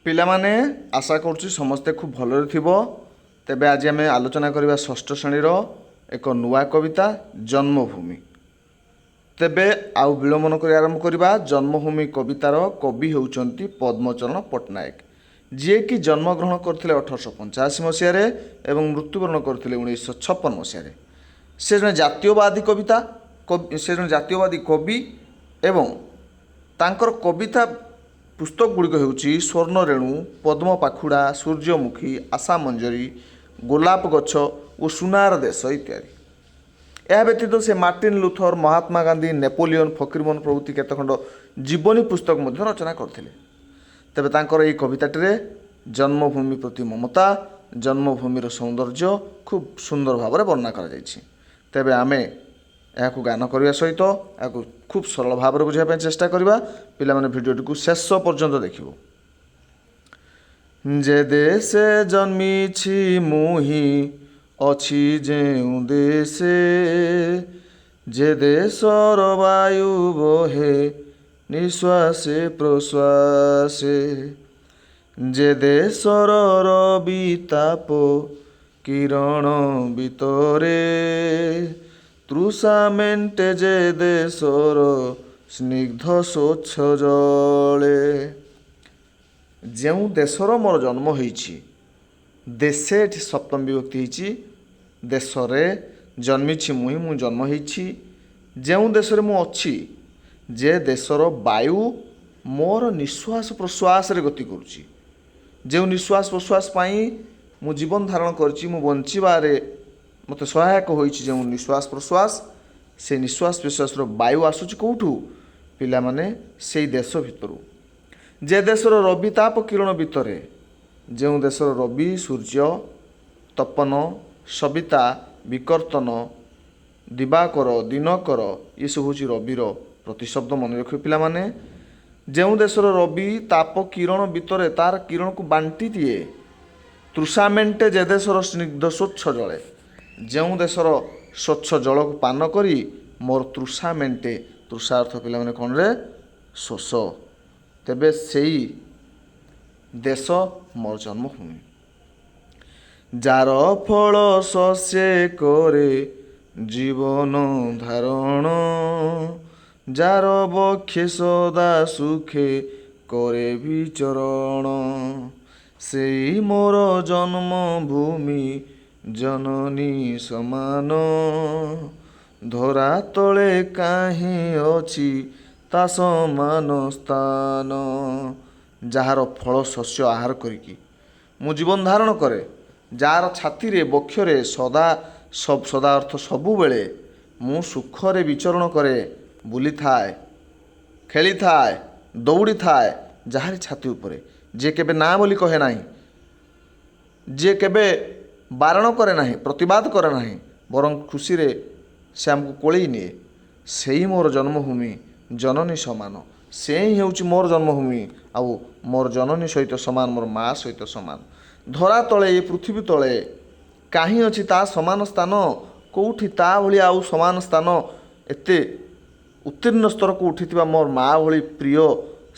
ପିଲାମାନେ ଆଶା କରୁଛି ସମସ୍ତେ ଖୁବ୍ ଭଲରେ ଥିବ। ତେବେ ଆଜି ଆମେ ଆଲୋଚନା କରିବା ଷଷ୍ଠ ଶ୍ରେଣୀର ଏକ ନୂଆ କବିତା ଜନ୍ମଭୂମି। ତେବେ ଆଉ ବିଳମ୍ବ ନ କରି ଆରମ୍ଭ କରିବା। ଜନ୍ମଭୂମି କବିତାର କବି ହେଉଛନ୍ତି ପଦ୍ମଚରଣ ପଟ୍ଟନାୟକ, ଯିଏକି ଜନ୍ମଗ୍ରହଣ କରିଥିଲେ 1885 ମସିହାରେ ଏବଂ ମୃତ୍ୟୁବରଣ କରିଥିଲେ 1956 ମସିହାରେ। ସେ ଜଣେ ଜାତୀୟବାଦୀ କବି ଏବଂ ତାଙ୍କର କବିତା ପୁସ୍ତକ ଗୁଡ଼ିକ ହେଉଛି ସ୍ୱର୍ଣ୍ଣରେଣୁ, ପଦ୍ମ ପାଖୁଡ଼ା, ସୂର୍ଯ୍ୟମୁଖୀ, ଆଶା ମଞ୍ଜରୀ, ଗୋଲାପ ଗଛ ଓ ସୁନାର ଦେଶ ଇତ୍ୟାଦି। ଏହା ବ୍ୟତୀତ ସେ Martin Luther, Mahatma Gandhi, Napoleon, Fakirmohan ପ୍ରଭୃତି କେତେଖଣ୍ଡ ଜୀବନୀ ପୁସ୍ତକ ମଧ୍ୟ ରଚନା କରିଥିଲେ। ତେବେ ତାଙ୍କର ଏହି କବିତାଟିରେ ଜନ୍ମଭୂମି ପ୍ରତି ମମତା, ଜନ୍ମଭୂମିର ସୌନ୍ଦର୍ଯ୍ୟ ଖୁବ୍ ସୁନ୍ଦର ଭାବରେ ବର୍ଣ୍ଣନା କରାଯାଇଛି। ତେବେ ଆମେ ଏହାକୁ ଗାନ କରିବା ସହିତ ଏହାକୁ ଖୁବ୍ ସରଳ ଭାବରେ ବୁଝିବା ପାଇଁ ଚେଷ୍ଟା କରିବା। ପିଲାମାନେ ଭିଡ଼ିଓଟିକୁ ଶେଷ ପର୍ଯ୍ୟନ୍ତ ଦେଖିବ। ଯେ ଦେଶେ ଜନ୍ମିଛି ମୁହିଁ ଅଛି ଯେଉଁ ଦେଶେ, ଯେ ଦେଶର ବାୟୁ ବହେ ନିଶ୍ୱାସେ ପ୍ରଶ୍ୱାସେ, ଯେ ଦେଶର ରବି ତାପ କିରଣ ଭିତରେ ତୃଷା ମେଣ୍ଟେ, ଯେ ଦେଶର ସ୍ନିଗ୍ଧ ସ୍ୱଚ୍ଛ ଜଳେ। ଯେଉଁ ଦେଶର ମୋର ଜନ୍ମ ହୋଇଛି, ଦେଶେ ଏଠି ସପ୍ତମ ବିଭକ୍ତି ହେଇଛି। ଦେଶରେ ଜନ୍ମିଛି ମୁହିଁ, ମୁଁ ଜନ୍ମ ହେଇଛି। ଯେଉଁ ଦେଶରେ ମୁଁ ଅଛି, ଯେ ଦେଶର ବାୟୁ ମୋର ନିଶ୍ୱାସ ପ୍ରଶ୍ୱାସରେ ଗତି କରୁଛି। ଯେଉଁ ନିଶ୍ୱାସ ପ୍ରଶ୍ୱାସ ପାଇଁ ମୁଁ ଜୀବନ ଧାରଣ କରିଛି, ମୁଁ ବଞ୍ଚିବାରେ ମୋତେ ସହାୟକ ହୋଇଛି ଯେଉଁ ନିଶ୍ୱାସ ପ୍ରଶ୍ୱାସ, ସେ ନିଶ୍ୱାସ ପ୍ରଶ୍ୱାସର ବାୟୁ ଆସୁଛି କେଉଁଠୁ? ପିଲାମାନେ ସେଇ ଦେଶ ଭିତରୁ। ଯେ ଦେଶର ରବି ତାପ କିରଣ ଭିତରେ, ଯେଉଁ ଦେଶର ରବି ସୂର୍ଯ୍ୟ, ତପନ, ସବିତା, ବିକର୍ତ୍ତନ, ଦିବାକର, ଦିନକର ଏସବୁ ହେଉଛି ରବିର ପ୍ରତିଶବ୍ଦ, ମନେ ରଖିବେ ପିଲାମାନେ। ଯେଉଁ ଦେଶର ରବି ତାପ କିରଣ ଭିତରେ ତାର କିରଣକୁ ବାଣ୍ଟି ଦିଏ, ତୃଷା ମେଣ୍ଟେ, ଯେ ଦେଶର ସ୍ନିଗ୍ଧ ସ୍ୱଚ୍ଛ ଜଳେ। ଯେଉଁ ଦେଶର ସ୍ୱଚ୍ଛ ଜଳକୁ ପାନ କରି ମୋର ତୃଷା ମେଣ୍ଟେ। ତୃଷା ଅର୍ଥ ପିଲାମାନେ କ'ଣରେ? ଶୋଷ। ତେବେ ସେଇ ଦେଶ ମୋର ଜନ୍ମଭୂମି। ଯାର ଫଳ ଶସ୍ୟ କରେ ଜୀବନ ଧାରଣ, ଯାର ବକ୍ଷେ ସଦା ସୁଖେ କରେ ବିଚରଣ, ସେଇ ମୋର ଜନ୍ମଭୂମି ଜନନୀ ସମାନ, ଧରା ତଳେ କାହିଁ ଅଛି ତା ସମାନ ସ୍ଥାନ। ଯାହାର ଫଳ ଶସ୍ୟ ଆହାର କରିକି ମୁଁ ଜୀବନ ଧାରଣ କରେ, ଯାହାର ଛାତିରେ ବକ୍ଷରେ ସଦା ଅର୍ଥ ସବୁବେଳେ ମୁଁ ସୁଖରେ ବିଚରଣ କରେ, ବୁଲିଥାଏ, ଖେଳିଥାଏ, ଦୌଡ଼ିଥାଏ, ଯାହାରି ଛାତି ଉପରେ, ଯିଏ କେବେ ନା ବୋଲି କହେ ନାହିଁ, ଯିଏ କେବେ ବାରଣ କରେ ନାହିଁ, ପ୍ରତିବାଦ କରେ ନାହିଁ, ବରଂ ଖୁସିରେ ସେ ଆମକୁ କୋଳେଇ ନିଏ, ସେଇ ମୋର ଜନ୍ମଭୂମି ଜନନୀ ସମାନ। ସେ ହିଁ ହେଉଛି ମୋର ଜନ୍ମଭୂମି ଆଉ ମୋର ଜନନୀ ସହିତ ସମାନ, ମୋର ମା ସହିତ ସମାନ। ଧରା ତଳେ, ଏ ପୃଥିବୀ ତଳେ କାହିଁ ଅଛି ତା ସମାନ ସ୍ଥାନ, କେଉଁଠି ତା ଭଳି ଆଉ ସମାନ ସ୍ଥାନ, ଏତେ ଉତ୍ତୀର୍ଣ୍ଣ ସ୍ତରକୁ ଉଠିଥିବା ମୋର ମା ଭଳି ପ୍ରିୟ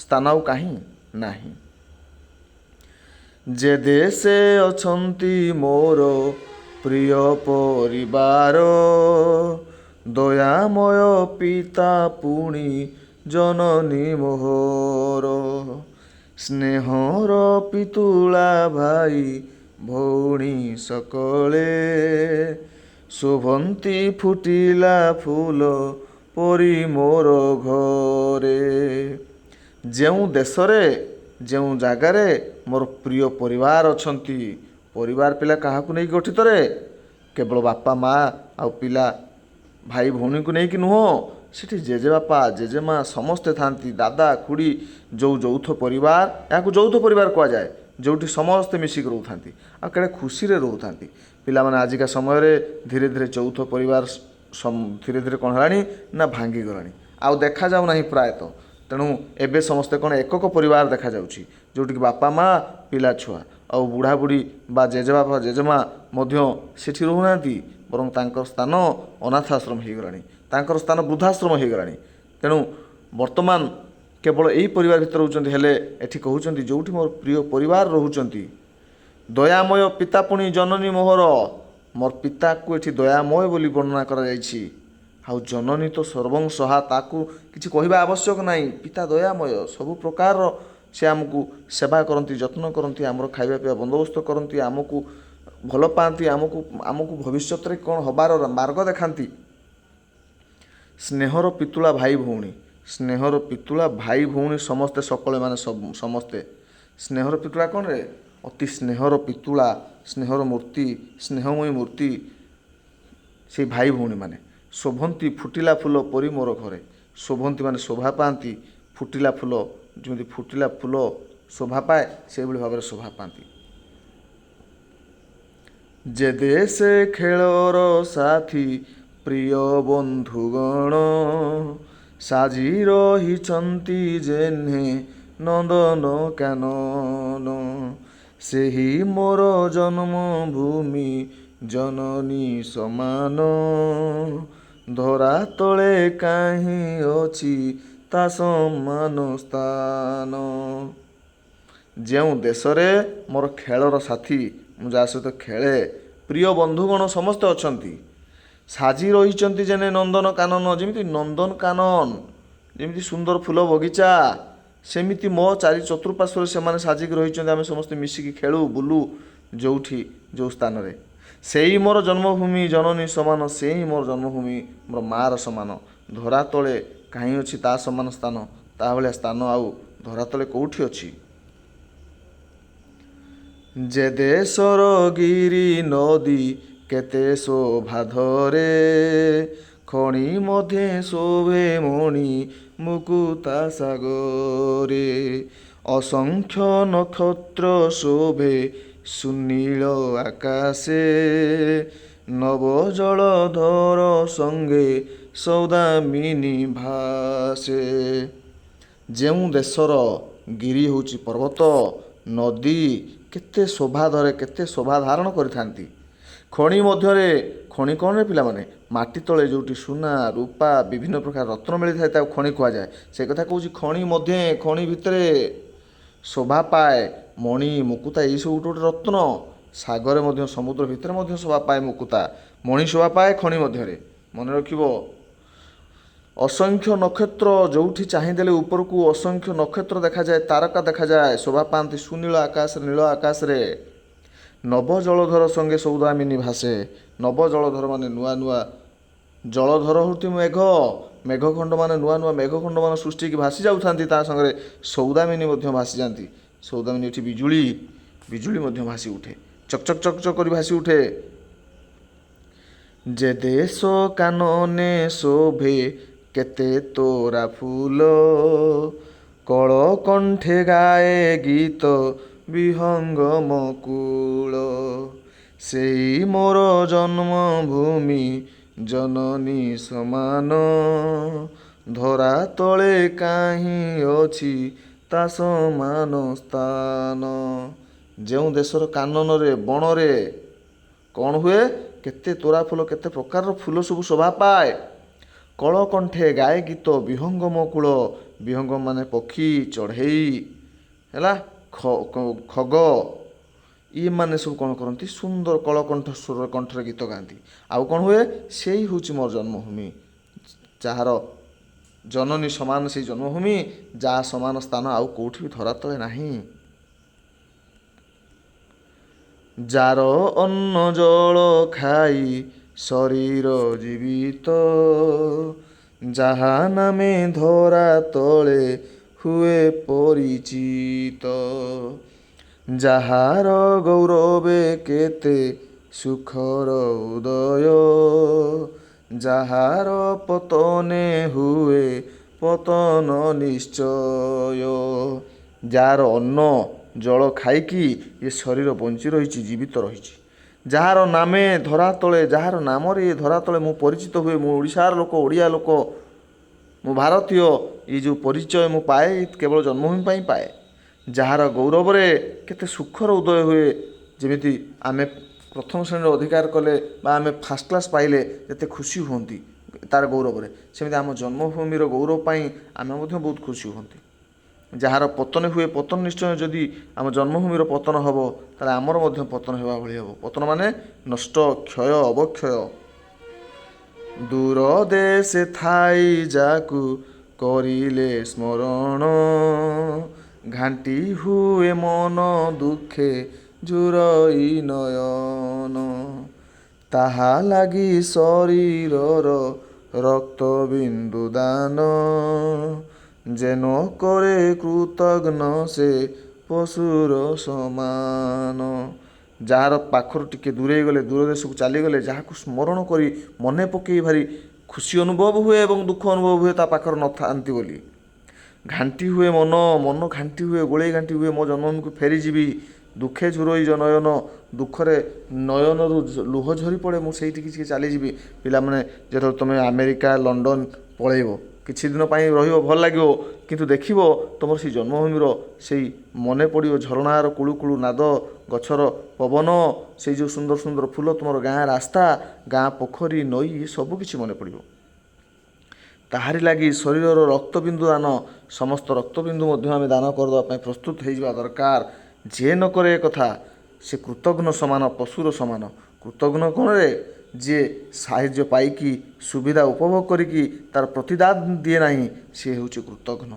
ସ୍ଥାନ ଆଉ କାହିଁ ନାହିଁ। ଯେ ଦେଶେ ଅଛନ୍ତି ମୋର ପ୍ରିୟ ପରିବାର, ଦୟାମୟ ପିତା ପୁଣି ଜନନୀ ମୋହର, ସ୍ନେହର ପିତୁଳା ଭାଇ ଭଉଣୀ ସକଳେ, ଶୋଭନ୍ତି ଫୁଟିଲା ଫୁଲ ପରି ମୋର ଘରେ। ଯେଉଁ ଦେଶରେ, ଯେଉଁ ଜାଗାରେ ମୋର ପ୍ରିୟ ପରିବାର ଅଛନ୍ତି। ପରିବାର ପିଲା କାହାକୁ ନେଇକି ଗଠିତରେ? କେବଳ ବାପା ମା ଆଉ ପିଲା ଭାଇ ଭଉଣୀଙ୍କୁ ନେଇକି ନୁହଁ, ସେଠି ଜେଜେବାପା ଜେଜେମା ସମସ୍ତେ ଥାଆନ୍ତି, ଦାଦା ଖୁଡ଼ି, ଯେଉଁ ଯୌଥ ପରିବାର, ଏହାକୁ ଯୌଥ ପରିବାର କୁହାଯାଏ, ଯେଉଁଠି ସମସ୍ତେ ମିଶିକି ରହୁଥାନ୍ତି ଆଉ କେଡ଼େ ଖୁସିରେ ରହୁଥାନ୍ତି। ପିଲାମାନେ ଆଜିକା ସମୟରେ ଧୀରେ ଧୀରେ ଯୌଥ ପରିବାର ଧୀରେ ଧୀରେ କ'ଣ ହେଲାଣି ନା ଭାଙ୍ଗିଗଲାଣି, ଆଉ ଦେଖାଯାଉ ନାହିଁ ପ୍ରାୟତଃ। ତେଣୁ ଏବେ ସମସ୍ତେ କ'ଣ ଏକକ ପରିବାର ଦେଖାଯାଉଛି, ଯେଉଁଠିକି ବାପା ମା ପିଲା ଛୁଆ ଆଉ ବୁଢ଼ାବୁଢ଼ୀ ବା ଜେଜେବାପା ଜେଜେମା ମଧ୍ୟ ସେଠି ରହୁନାହାନ୍ତି, ବରଂ ତାଙ୍କର ସ୍ଥାନ ଅନାଥ ଆଶ୍ରମ ହୋଇଗଲାଣି, ତାଙ୍କର ସ୍ଥାନ ବୃଦ୍ଧାଶ୍ରମ ହୋଇଗଲାଣି। ତେଣୁ ବର୍ତ୍ତମାନ केवल यही परिवार भितर रहुचंती हेले एठी कहउचंती जोउठी मोर प्रिय परिवार रहुचंती दयामय पिता पुणी जननी मोहर मोर पिता को एठी दयामय बोली वर्णना करा जायछि आउ जननी तो सर्वं सहा ताकू किछि कहवा आवश्यक नहीं पिता दयामय सबु प्रकार से आमको सेवा करती जत्न करती आमर खाଇବା पिवा बंदोबस्त करती आमको भल पाती आमको भविष्य में कौन हबार मार्ग देखाती स्नेहर पितुला भाई भौणी स्नेहर पितुला भाई भौणी समस्ते सकले माने समस्ते स्नेहर पितुला कौन रे अति स्नेहर पितुला स्नेहर मूर्ति स्नेहमयी मूर्ति से भाई भौणी माने शोभंती फुटिला फूल परी मोर घरे शोभंती माने शोभा पाती फुटिला फूल जमी फुटिला फूल शोभा पाए से भाव में शोभा पाती जे देशे खेलर साथी प्रिय बंधुगण साजी रहिचंती जेन्हे नंदन कानन सेही मोर जन्मभूमि जननी समान धरा तले काहीं अछि ता समान स्थान जो देश में मोर खेलर साथी मु जा सहित खेले प्रिय बंधुगण समस्ते अछंती साजी रहिचंती जेने नंदन कानन जेमिति नंदन कानन जेमिति सुंदर फूल बगीचा सेमिति मो चारि चतुर्पार्श्व से माने साजिक रहिचंती आमे समस्ते मिसिकी खेलु बुलु जोठी जो स्थान रे सेही मोर जन्मभूमि जननी समान सेही मोर जन्मभूमि मोर मार समान धरा तले कहीं अच्छी ता समान स्थान ता भाया स्थान आउ धरा तले कौटी अच्छी जे देशर गिरी नदी केते शोभा धरे खणी मध्य शोभे मणि मुकुता सागरे असंख्य नक्षत्र शोभे सुनील आकाशे नव जलधर संगे सौदामिनी भासे जो देशर गिरी होची पर्वत नदी केते शोभा धरे केते शोभा धारण करिथांती खणी मध्यरे खणी कौन रे पिला माने माटी तले जोटी सुना रूपा विभिन्न प्रकार रत्न मिली थाए ताको खणी कुआ जाए से कथा कहूची खणी मध्य खणी भितरे शोभा पाए मणि मुकुता ये सब गोटे गोटे रत्न सागर मध्य समुद्र भितर मध्य शोभा पाए मुकुता मणि शोभा पाए खणी मध्य मन रखिबो असंख्य नक्षत्र जोठी चाहिदेले ऊपर को असंख्य नक्षत्र देखा जाए तारका देखा जाए शोभा पाती सुनील आकाश नील आकाश रे नव जलधर संगे सौदामिनी भासे नव जलधर माने नुआ नुआ जलधर होती मेघ मेघखंड माने नुआ नुआ मेघखंड मान सृष्टि की भासी जाउथांती ता संगे सौदामिनी मध्य भासी जाती सौदामिनी एठी बिजुली बिजुली मध्य भासी उठे चकचक चकचक कर भासी उठे जे देश कानने शोभे केते तोरा फूल कल कंठे गाए गीत विहंगम कूल सेई मोर जन्मभूमि जननी समान धरा तले काहीं अछि ता समान स्थान जो देशर कानन रे बण रे कौन हुए केते तोरा फूल केते प्रकार फूल सब शोभा पाए कलकंठे गाए गीत विहंगम कूल विहंगम माने पक्षी चढ़ई है खग ये माने सब कौन करती सुंदर कलकंठ स्वर कंठर गीत गाती आउ कौन हुए से ही हूँ मोर जन्मभूमि जार जननी समान से जन्मभूमि जा समान स्थान आउ कौटी भी धरा तले नहीं जार अन्न जल खाई शरीर जीवित जहा नामे धरा तले हुए परिचित जहार गौरवे केते सुखर उदय जहार पतने हुए पतन निश्चय जार अन्न जल खाइकी ये शरीर बंची रही जीवित रही जार नामे धरा तले जार नाम रे धरा तले मु परिचित हुए मु ओडिशार लोक ओडिया लोक मु भारतीय ये जो परिचय मु पाए केवल जन्मभूमि पाए जार गौरव रे केते सुखर उदय हुए जेमिति आमे प्रथम श्रेणी अधिकार कले बा आमे फास्ट क्लास पाइले जते खुशी होती तार गौरव रे सेमिति आम जन्मभूमि गौरव पाई आमे बहुत खुशी होती। ଯାହାର ପତନ ହୁଏ, ପତନ ନିଶ୍ଚୟ ଯଦି ଆମ ଜନ୍ମଭୂମିର ପତନ ହେବ ତାହେଲେ ଆମର ମଧ୍ୟ ପତନ ହେବା ଭଳି ହେବ। ପତନ ମାନେ ନଷ୍ଟ, କ୍ଷୟ, ଅବକ୍ଷୟ। ଦୂର ଦେଶେ ଥାଇ ଯାକୁ କରିଲେ ସ୍ମରଣ, ଘାଣ୍ଟି ହୁଏ ମନ ଦୁଃଖେ ଝୁରଇ ନୟନ। ତାହା ଲାଗି ଶରୀରର ରକ୍ତ ବିନ୍ଦୁ ଦାନ, ଯେନ କରେ କୃତଘ୍ନ ସେ ପଶୁର ସମାନ। ଯାହାର ପାଖରୁ ଟିକେ ଦୂରେଇ ଗଲେ, ଦୂର ଦେଶକୁ ଚାଲିଗଲେ, ଯାହାକୁ ସ୍ମରଣ କରି ମନେ ପକାଇ ଭାରି ଖୁସି ଅନୁଭବ ହୁଏ ଏବଂ ଦୁଃଖ ଅନୁଭବ ହୁଏ ତା ପାଖରେ ନଥାନ୍ତି ବୋଲି। ଘାଣ୍ଟି ହୁଏ ମନ, ମନ ଘାଣ୍ଟି ହୁଏ, ଗୋଳେଇ ଘାଣ୍ଟି ହୁଏ, ମୋ ଜନ୍ମଭୂମିକୁ ଫେରିଯିବି। ଦୁଃଖେ ଝୁରଇ ନୟନ, ଦୁଃଖରେ ନୟନରୁ ଲୁହ ଝରି ପଡ଼େ, ମୁଁ ସେଇଠିକି ଟିକେ ଚାଲିଯିବି। ପିଲାମାନେ, ଯେତେବେଳେ ତୁମେ ଆମେରିକା, ଲଣ୍ଡନ ପଳେଇବ, କିଛି ଦିନ ପାଇଁ ରହିବ, ଭଲ ଲାଗିବ, କିନ୍ତୁ ଦେଖିବ ତୁମର ସେଇ ଜନ୍ମଭୂମିର ସେଇ ମନେ ପଡ଼ିବ ଝରଣାର କୁଳୁ କୁଳୁ ନାଦ, ଗଛର ପବନ, ସେଇ ଯେଉଁ ସୁନ୍ଦର ସୁନ୍ଦର ଫୁଲ, ତୁମର ଗାଁ ରାସ୍ତା, ଗାଁ ପୋଖରୀ, ନଈ, ସବୁ କିଛି ମନେ ପଡ଼ିବ। ତାହାରି ଲାଗି ଶରୀରର ରକ୍ତବିନ୍ଦୁ ଦାନ, ସମସ୍ତ ରକ୍ତବିନ୍ଦୁ ମଧ୍ୟ ଆମେ ଦାନ କରିଦେବା ପାଇଁ ପ୍ରସ୍ତୁତ ହୋଇଯିବା ଦରକାର। ଯିଏ ନ କରେ ଏ କଥା ସେ କୃତଘ୍ନ ସମାନ, ପଶୁର ସମାନ। କୃତଘ୍ନ କ'ଣରେ? ଯିଏ ସାହାଯ୍ୟ ପାଇକି, ସୁବିଧା ଉପଭୋଗ କରିକି ତାର ପ୍ରତିଦାନ ଦିଏ ନାହିଁ, ସିଏ ହେଉଛି କୃତଘ୍ନ,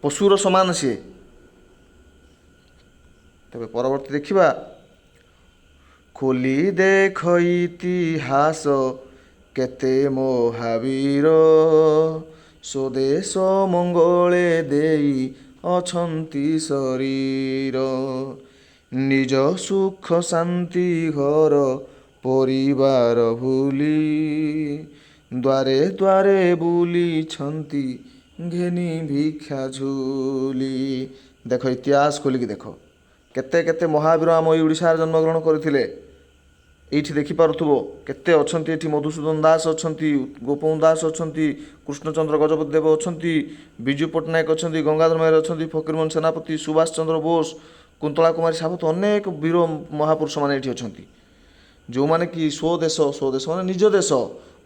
ପଶୁର ସମାନ ସିଏ। ତେବେ ପରବର୍ତ୍ତୀ ଦେଖିବା, ଖୋଲି ଦେଖ ଇତିହାସ କେତେ ମହାବୀର, ସ୍ୱଦେଶ ମଙ୍ଗଳେ ଦେଇ ଅଛନ୍ତି ଶରୀର। ନିଜ ସୁଖ ଶାନ୍ତି ଘର ପରିବାର ଭୁଲି, ଦ୍ୱାରେ ଦ୍ୱାରେ ବୁଲିଛନ୍ତି ଘେନି ଭିକ୍ଷା ଝୁଲି। ଦେଖ, ଇତିହାସ ଖୋଲିକି ଦେଖ, କେତେ କେତେ ମହାବୀର ଆମ ଏଇ ଓଡ଼ିଶାରେ ଜନ୍ମଗ୍ରହଣ କରିଥିଲେ। ଏଇଠି ଦେଖିପାରୁଥିବ କେତେ ଅଛନ୍ତି। ଏଠି ମଧୁସୂଦନ ଦାସ ଅଛନ୍ତି, ଗୋପବନ୍ଧୁ ଦାସ ଅଛନ୍ତି, କୃଷ୍ଣଚନ୍ଦ୍ର ଗଜପତି ଦେବ ଅଛନ୍ତି, ବିଜୁ ପଟ୍ଟନାୟକ ଅଛନ୍ତି, ଗଙ୍ଗାଧର ମେହେର ଅଛନ୍ତି, ଫକୀରମୋହନ ସେନାପତି, ସୁଭାଷ ଚନ୍ଦ୍ର ବୋଷ, କୁନ୍ତଳା କୁମାରୀ ସାବତ, ଅନେକ ବୀର ମହାପୁରୁଷମାନେ ଏଠି ଅଛନ୍ତି, ଯେଉଁମାନେ କି ସ୍ୱଦେଶ, ସ୍ୱଦେଶ ମାନେ ନିଜ ଦେଶ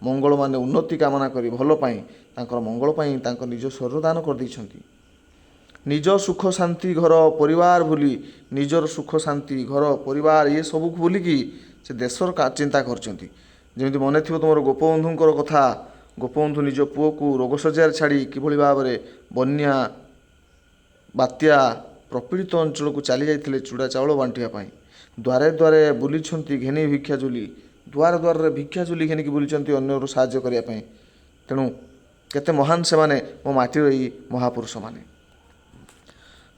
ମଙ୍ଗଳ, ମାନେ ଉନ୍ନତି କାମନା କରି, ଭଲ ପାଇଁ, ତାଙ୍କର ମଙ୍ଗଳ ପାଇଁ ତାଙ୍କ ନିଜ ଶରୀର ଦାନ କରିଦେଇଛନ୍ତି। ନିଜ ସୁଖ ଶାନ୍ତି ଘର ପରିବାର ଭୁଲି, ନିଜର ସୁଖ ଶାନ୍ତି ଘର ପରିବାର ଇଏ ସବୁକୁ ଭୁଲିକି ସେ ଦେଶର ଚିନ୍ତା କରିଛନ୍ତି। ଯେମିତି ମନେ ଥିବ ତୁମର ଗୋପବନ୍ଧୁଙ୍କର କଥା, ଗୋପବନ୍ଧୁ ନିଜ ପୁଅକୁ ରୋଗ ଶଯ୍ୟାରେ ଛାଡ଼ି କିଭଳି ଭାବରେ ବନ୍ୟା, ବାତ୍ୟା ପ୍ରପୀଡ଼ିତ ଅଞ୍ଚଳକୁ ଚାଲି ଯାଇଥିଲେ ଚୁଡ଼ା ଚାଉଳ ବାଣ୍ଟିବା ପାଇଁ। ଦ୍ୱାରେ ଦ୍ୱାରେ ବୁଲିଛନ୍ତି ଘେନି ଭିକ୍ଷା ଝୁଲି, ଦ୍ୱାର ଦ୍ୱାରରେ ଭିକ୍ଷା ଝୁଲି ଘେନିକି ବୁଲିଛନ୍ତି ଅନ୍ୟରୁ ସାହାଯ୍ୟ କରିବା ପାଇଁ। ତେଣୁ କେତେ ମହାନ ସେମାନେ, ମୋ ମାଟିର ଏଇ ମହାପୁରୁଷମାନେ।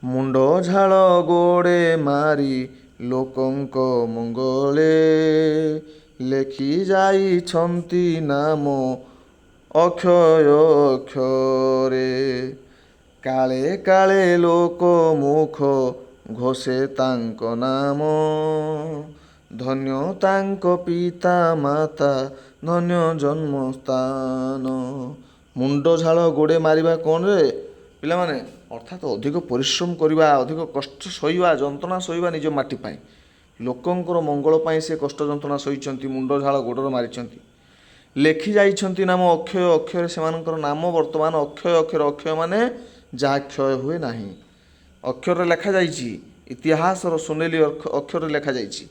ମୁଣ୍ଡ ଝାଳ ଗୋଡ଼େ ମାରି ଲୋକଙ୍କ ମଙ୍ଗଳେ, ଲେଖି ଯାଇଛନ୍ତି ନାମ ଅକ୍ଷୟ ଅକ୍ଷରେ। କାଳେ କାଳେ ଲୋକ ମୁଖ ଘୋଷେ ତାଙ୍କ ନାମ, ଧନ୍ୟ ତାଙ୍କ ପିତା ମାତା, ଧନ୍ୟ ଜନ୍ମସ୍ଥାନ। ମୁଣ୍ଡ ଝାଳ ଗୋଡ଼େ ମାରିବା କ'ଣରେ ପିଲାମାନେ? ଅର୍ଥାତ୍ ଅଧିକ ପରିଶ୍ରମ କରିବା, ଅଧିକ କଷ୍ଟ ସହିବା, ଯନ୍ତ୍ରଣା ସହିବା ନିଜ ମାଟି ପାଇଁ। ଲୋକଙ୍କର ମଙ୍ଗଳ ପାଇଁ ସେ କଷ୍ଟ ଯନ୍ତ୍ରଣା ସହିଛନ୍ତି, ମୁଣ୍ଡ ଝାଳ ଗୋଡ଼ରେ ମାରିଛନ୍ତି। ଲେଖି ଯାଇଛନ୍ତି ନାମ ଅକ୍ଷୟ ଅକ୍ଷରେ, ସେମାନଙ୍କର ନାମ ବର୍ତ୍ତମାନ ଅକ୍ଷୟ ଅକ୍ଷର। ଅକ୍ଷୟ ମାନେ ଯାହା କ୍ଷୟ ହୁଏ ନାହିଁ, ଅକ୍ଷରରେ ଲେଖାଯାଇଛି, ଇତିହାସର ସୁନେଲି ଅକ୍ଷରରେ ଲେଖାଯାଇଛି।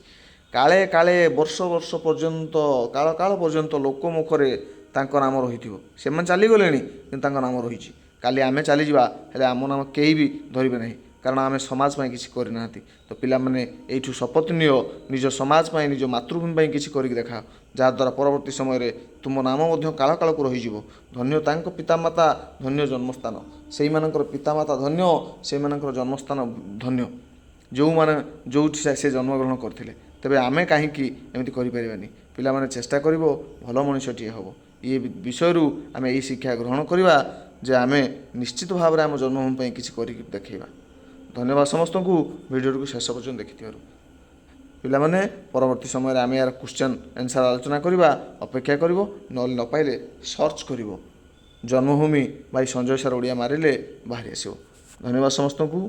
କାଳେ କାଳେ ବର୍ଷ ବର୍ଷ ପର୍ଯ୍ୟନ୍ତ, କାଳ କାଳ ପର୍ଯ୍ୟନ୍ତ ଲୋକମୁଖରେ ତାଙ୍କ ନାମ ରହିଥିବ। ସେମାନେ ଚାଲିଗଲେଣି କିନ୍ତୁ ତାଙ୍କ ନାମ ରହିଛି। କାଲି ଆମେ ଚାଲିଯିବା, ହେଲେ ଆମ ନାମ କେହି ବି ଧରିବେ ନାହିଁ, କାରଣ ଆମେ ସମାଜ ପାଇଁ କିଛି କରିନାହାନ୍ତି। ତ ପିଲାମାନେ ଏଇଠୁ ଶପଥ ନିଅ, ନିଜ ସମାଜ ପାଇଁ, ନିଜ ମାତୃଭୂମି ପାଇଁ କିଛି କରିକି ଦେଖାଅ, ଯାହାଦ୍ୱାରା ପରବର୍ତ୍ତୀ ସମୟରେ ତୁମ ନାମ ମଧ୍ୟ କାଳ କାଳକୁ ରହିଯିବ। ଧନ୍ୟ ତାଙ୍କ ପିତାମାତା, ଧନ୍ୟ ଜନ୍ମସ୍ଥାନ, ସେଇମାନଙ୍କର ପିତାମାତା ଧନ୍ୟ, ସେଇମାନଙ୍କର ଜନ୍ମସ୍ଥାନ ଧନ୍ୟ, ଯେଉଁମାନେ ଯେଉଁଠି ସେ ଜନ୍ମଗ୍ରହଣ କରିଥିଲେ। ତେବେ ଆମେ କାହିଁକି ଏମିତି କରିପାରିବାନି? ପିଲାମାନେ ଚେଷ୍ଟା କରିବ, ଭଲ ମଣିଷଟିଏ ହେବ। ଏ ବିଷୟରୁ ଆମେ ଏହି ଶିକ୍ଷା ଗ୍ରହଣ କରିବା ଯେ ଆମେ ନିଶ୍ଚିତ ଭାବରେ ଆମ ଜନ୍ମଭୂମି ପାଇଁ କିଛି କରିକି ଦେଖାଇବା। ଧନ୍ୟବାଦ ସମସ୍ତଙ୍କୁ ଭିଡ଼ିଓଟିକୁ ଶେଷ ପର୍ଯ୍ୟନ୍ତ ଦେଖିଥିବାରୁ। ପିଲାମାନେ, ପରବର୍ତ୍ତୀ ସମୟରେ ଆମେ ଏହାର କ୍ୱେଶ୍ଚନ୍ ଆନ୍ସର୍ ଆଲୋଚନା କରିବା, ଅପେକ୍ଷା କରିବ। ନହେଲେ ନ ପାଇଲେ ସର୍ଚ୍ଚ କରିବ, ଜନ୍ମଭୂମି ଭାଇ ସଞ୍ଜୟ ସାର୍ ଓଡ଼ିଆ ମାରିଲେ ବାହାରି ଆସିବ। ଧନ୍ୟବାଦ ସମସ୍ତଙ୍କୁ।